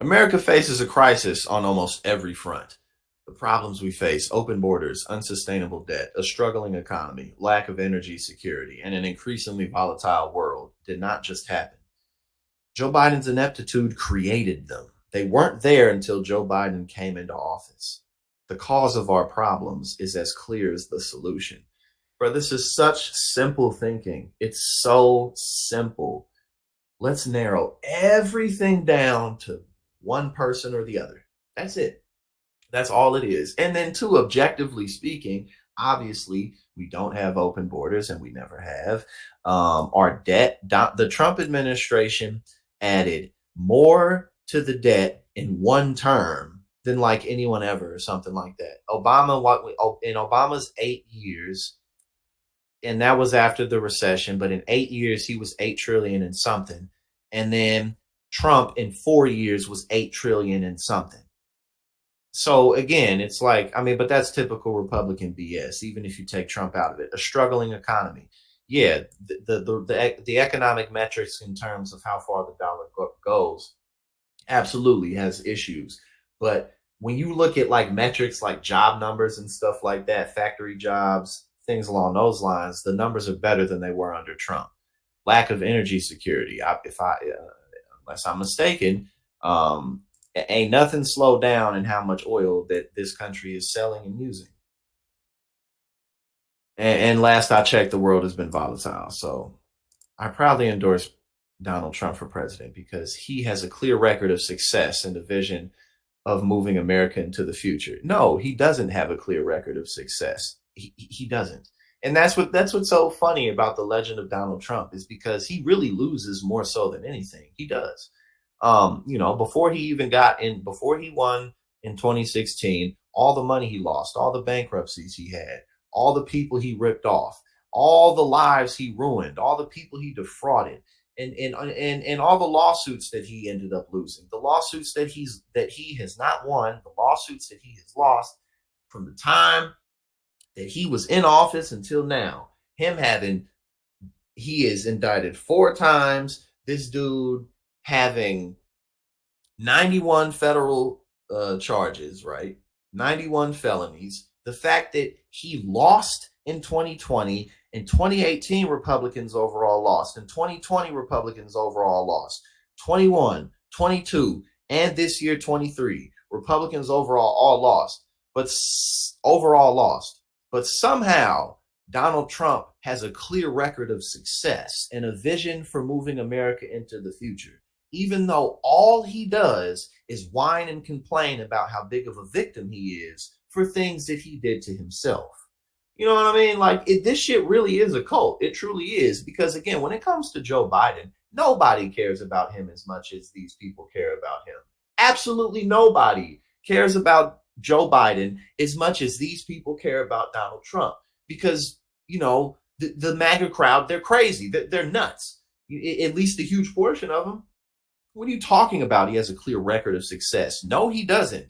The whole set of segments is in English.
America faces a crisis on almost every front. The problems we face open borders, unsustainable debt, a struggling economy, lack of energy security, and an increasingly volatile world did not just happen. Joe Biden's ineptitude created them. They weren't there until Joe Biden came into office. The cause of our problems is as clear as the solution. Bro, this is such simple thinking. It's so simple. Let's narrow everything down to one person or the other. That's it. That's all it is. And then, two, objectively speaking, obviously, we don't have open borders and we never have. Our debt, the Trump administration added more to the debt in one term than like anyone ever or something like that. In Obama's 8 years, and that was after the recession, but in 8 years, he was 8 trillion and something. And then Trump in 4 years was 8 trillion and something. So again, it's like, I mean, but that's typical Republican BS, even if you take Trump out of it. A struggling economy. Yeah, the economic metrics in terms of how far the dollar goes absolutely has issues. But when you look at like metrics like job numbers and stuff like that, factory jobs, things along those lines, the numbers are better than they were under Trump. Lack of energy security. Unless I'm mistaken, ain't nothing slowed down in how much oil that this country is selling and using. And last I checked, the world has been volatile. So I proudly endorse Donald Trump for president because he has a clear record of success and a vision of moving America into the future. No, he doesn't have a clear record of success. He doesn't. And that's what's so funny about the legend of Donald Trump is because he really loses more so than anything. He does. Before he won in 2016, all the money he lost, all the bankruptcies he had, all the people he ripped off, all the lives he ruined, all the people he defrauded, and all the lawsuits that he ended up losing, the lawsuits that he has not won, the lawsuits that he has lost from the time that he was in office until now. He is indicted 4 times. This dude having 91 federal charges, right? 91 felonies. The fact that he lost in 2020, in 2018, Republicans overall lost. In 2020, Republicans overall lost. 21, 22, and this year, 23, Republicans overall all lost, but overall lost. But somehow, Donald Trump has a clear record of success and a vision for moving America into the future, even though all he does is whine and complain about how big of a victim he is for things that he did to himself. You know what I mean? Like, this shit really is a cult. It truly is. Because, again, when it comes to Joe Biden, nobody cares about him as much as these people care about him. Absolutely nobody cares about Joe Biden as much as these people care about Donald Trump. Because, the MAGA crowd, they're crazy. They're nuts. At least a huge portion of them. What are you talking about? He has a clear record of success. No, he doesn't.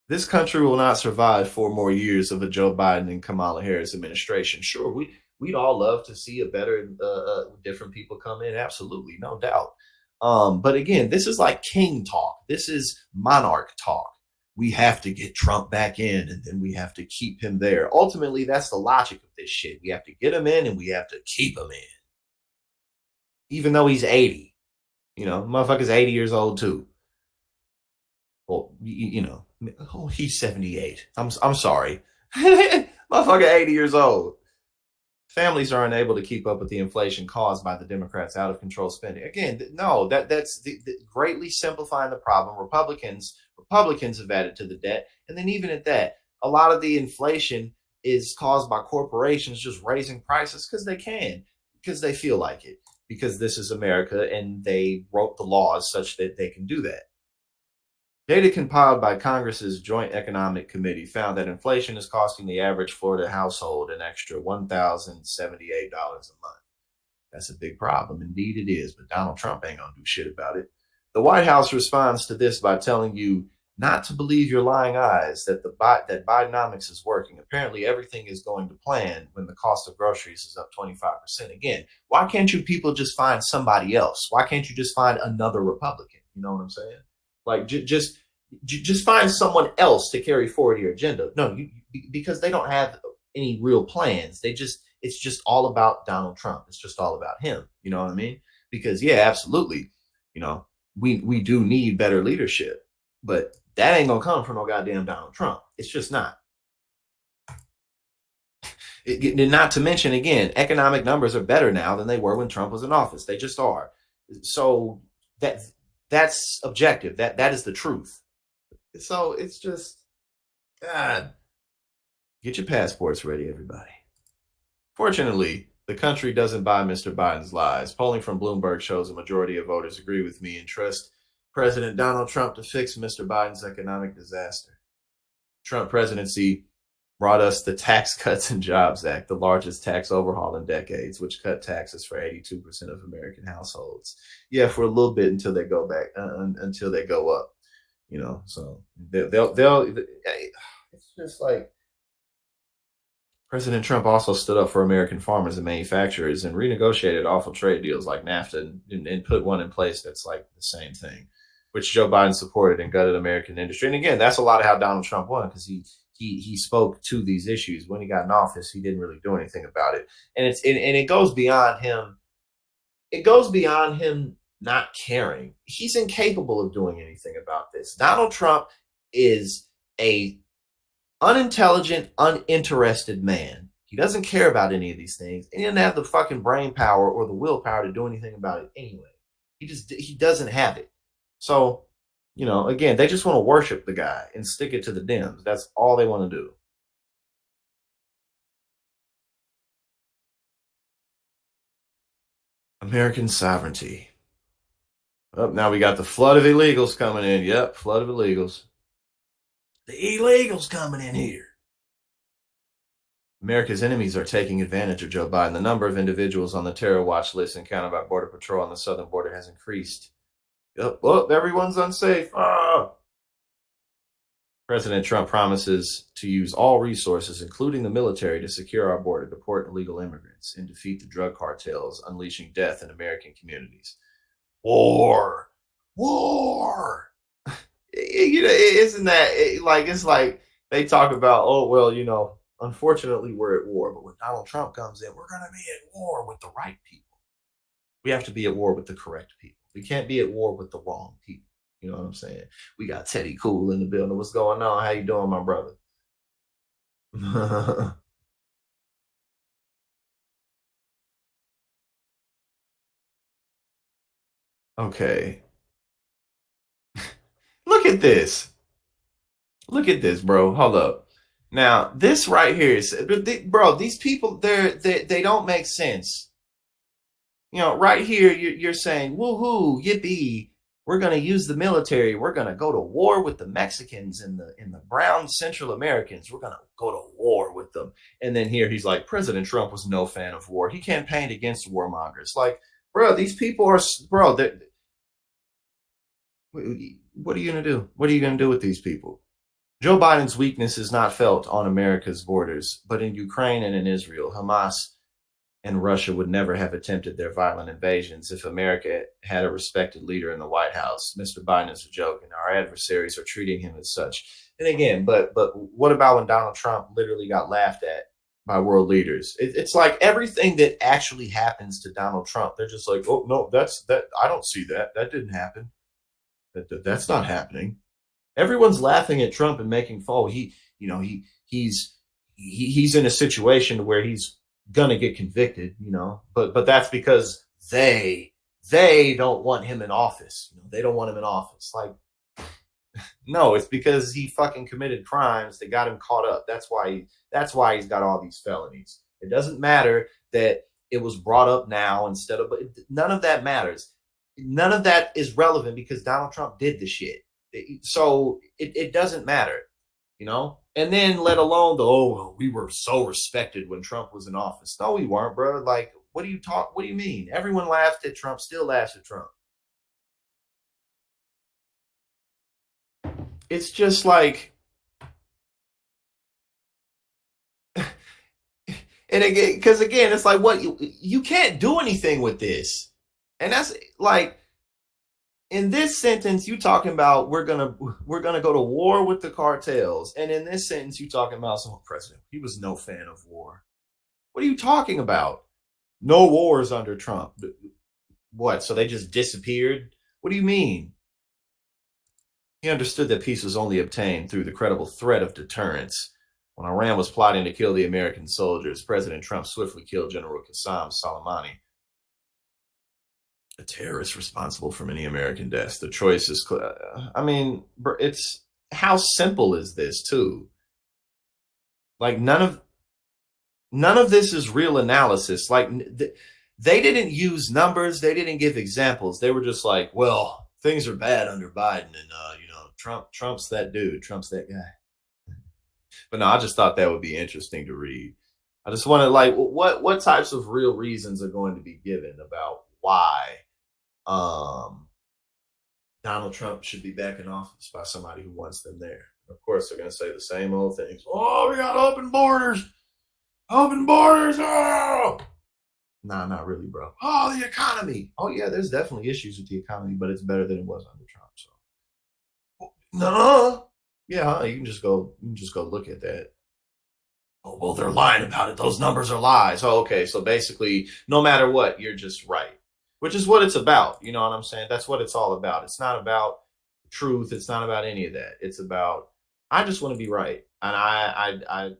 This country will not survive 4 more years of a Joe Biden and Kamala Harris administration. Sure, we'd all love to see a better, different people come in. Absolutely, no doubt. But again, this is like king talk. This is monarch talk. We have to get Trump back in, and then we have to keep him there. Ultimately, that's the logic of this shit. We have to get him in, and we have to keep him in, even though he's 80. Motherfucker's 80 years old too. Well, he's 78. I'm sorry. Motherfucker 80 years old. Families are unable to keep up with the inflation caused by the Democrats' out of control spending. Again, no, that's greatly simplifying the problem. Republicans have added to the debt, and then even at that, a lot of the inflation is caused by corporations just raising prices because they can, because they feel like it, because this is America and they wrote the laws such that they can do that. Data compiled by Congress's Joint Economic Committee found that inflation is costing the average Florida household an extra $1,078 a month. That's a big problem. Indeed it is, but Donald Trump ain't gonna do shit about it. The White House responds to this by telling you not to believe your lying eyes that that Bidenomics is working. Apparently, everything is going to plan when the cost of groceries is up 25%. Again, why can't you people just find somebody else? Why can't you just find another Republican? You know what I'm saying? Like just find someone else to carry forward your agenda. No, because they don't have any real plans. It's just all about Donald Trump. It's just all about him. You know what I mean? Because yeah, absolutely. You know, we do need better leadership, but that ain't gonna come from no goddamn Donald Trump. It's just not. Not to mention, again, economic numbers are better now than they were when Trump was in office. They just are. So that that's objective. That is the truth. So it's just God. Get your passports ready, everybody. Fortunately, the country doesn't buy Mr. Biden's lies. Polling from Bloomberg shows a majority of voters agree with me and trust President Donald Trump to fix Mr. Biden's economic disaster. Trump presidency brought us the Tax Cuts and Jobs Act, the largest tax overhaul in decades, which cut taxes for 82% of American households. Yeah, for a little bit until they go back, until they go up. You know, so they'll it's just like President Trump also stood up for American farmers and manufacturers and renegotiated awful trade deals like NAFTA and put one in place that's like the same thing, which Joe Biden supported and gutted American industry. And again, that's a lot of how Donald Trump won, because he spoke to these issues. When he got in office, he didn't really do anything about it. And it goes beyond him. It goes beyond him not caring. He's incapable of doing anything about this. Donald Trump is a unintelligent, uninterested man. He doesn't care about any of these things, and he doesn't have the fucking brain power or the willpower to do anything about it anyway. He doesn't have it. So, you know, again, they just want to worship the guy and stick it to the Dems. That's all they want to do. American sovereignty. Oh, now we got the flood of illegals coming in. Yep, flood of illegals. The illegals coming in here. America's enemies are taking advantage of Joe Biden. The number of individuals on the terror watch list encountered by Border Patrol on the southern border has increased. Yep, oh, everyone's unsafe. Ah! President Trump promises to use all resources, including the military, to secure our border, deport illegal immigrants, and defeat the drug cartels, unleashing death in American communities. War. War. You know, isn't that like, it's like they talk about, oh, well, you know, unfortunately, we're at war. But when Donald Trump comes in, we're going to be at war with the right people. We have to be at war with the correct people. We can't be at war with the wrong people. You know what I'm saying? We got Teddy Cool in the building. What's going on? How you doing, my brother? Okay. Look at this. Look at this, bro. Hold up. Now, this right here is, bro, these people, they don't make sense. You know, right here, you're saying, woohoo, yippee, we're going to use the military. We're going to go to war with the Mexicans and the brown Central Americans. We're going to go to war with them. And then here he's like, President Trump was no fan of war. He campaigned against warmongers. Like, bro, these people are, bro, what are you going to do? What are you going to do with these people? Joe Biden's weakness is not felt on America's borders, but in Ukraine and in Israel. Hamas and Russia would never have attempted their violent invasions if America had a respected leader in the White House. Mr. Biden is a joke, and our adversaries are treating him as such. And again, but what about when Donald Trump literally got laughed at by world leaders? It's like everything that actually happens to Donald Trump, they're just like, oh no, that's that. I don't see that. That didn't happen. That's not happening. Everyone's laughing at Trump and making fun. He's in a situation where he's gonna get convicted, you know, but that's because they don't want him in office. You know, they don't want him in office. Like, no, it's because he fucking committed crimes that got him caught up. That's why he's got all these felonies. It doesn't matter that it was brought up now instead of, none of that matters. None of that is relevant because Donald Trump did the shit. So it doesn't matter, you know? And then let alone we were so respected when Trump was in office. No, we weren't, bro. Like, what do you mean? Everyone laughed at Trump, still laughs at Trump. it's just like, and again, because again, it's like, what, you can't do anything with this, and that's like, in this sentence you talking about, we're gonna go to war with the cartels, and in this sentence you talking about some president, he was no fan of war. What are you talking about? No wars under Trump. What? So they just disappeared? What do you mean? He understood that peace was only obtained through the credible threat of deterrence. When Iran was plotting to kill the American soldiers, President Trump swiftly killed General Qasem Soleimani, a terrorist responsible for many American deaths. The choice is clear. I mean, it's, how simple is this too? Like, none of this is real analysis. Like, they didn't use numbers, they didn't give examples. They were just like, well, things are bad under Biden, and Trump's that dude, Trump's that guy. But no, I just thought that would be interesting to read. I just wanted, like, what types of real reasons are going to be given about why um, Donald Trump should be back in office by somebody who wants them there. Of course, they're going to say the same old things. Oh, we got open borders, open borders. Oh, nah, not really, bro. Oh, the economy. Oh yeah, there's definitely issues with the economy, but it's better than it was under Trump. So no, yeah, you can just go. You can just go look at that. Oh well, they're lying about it. Those numbers are lies. Oh, okay. So basically, no matter what, you're just right, which is what it's about. You know what I'm saying? That's what it's all about. It's not about truth. It's not about any of that. It's about, I just want to be right, and I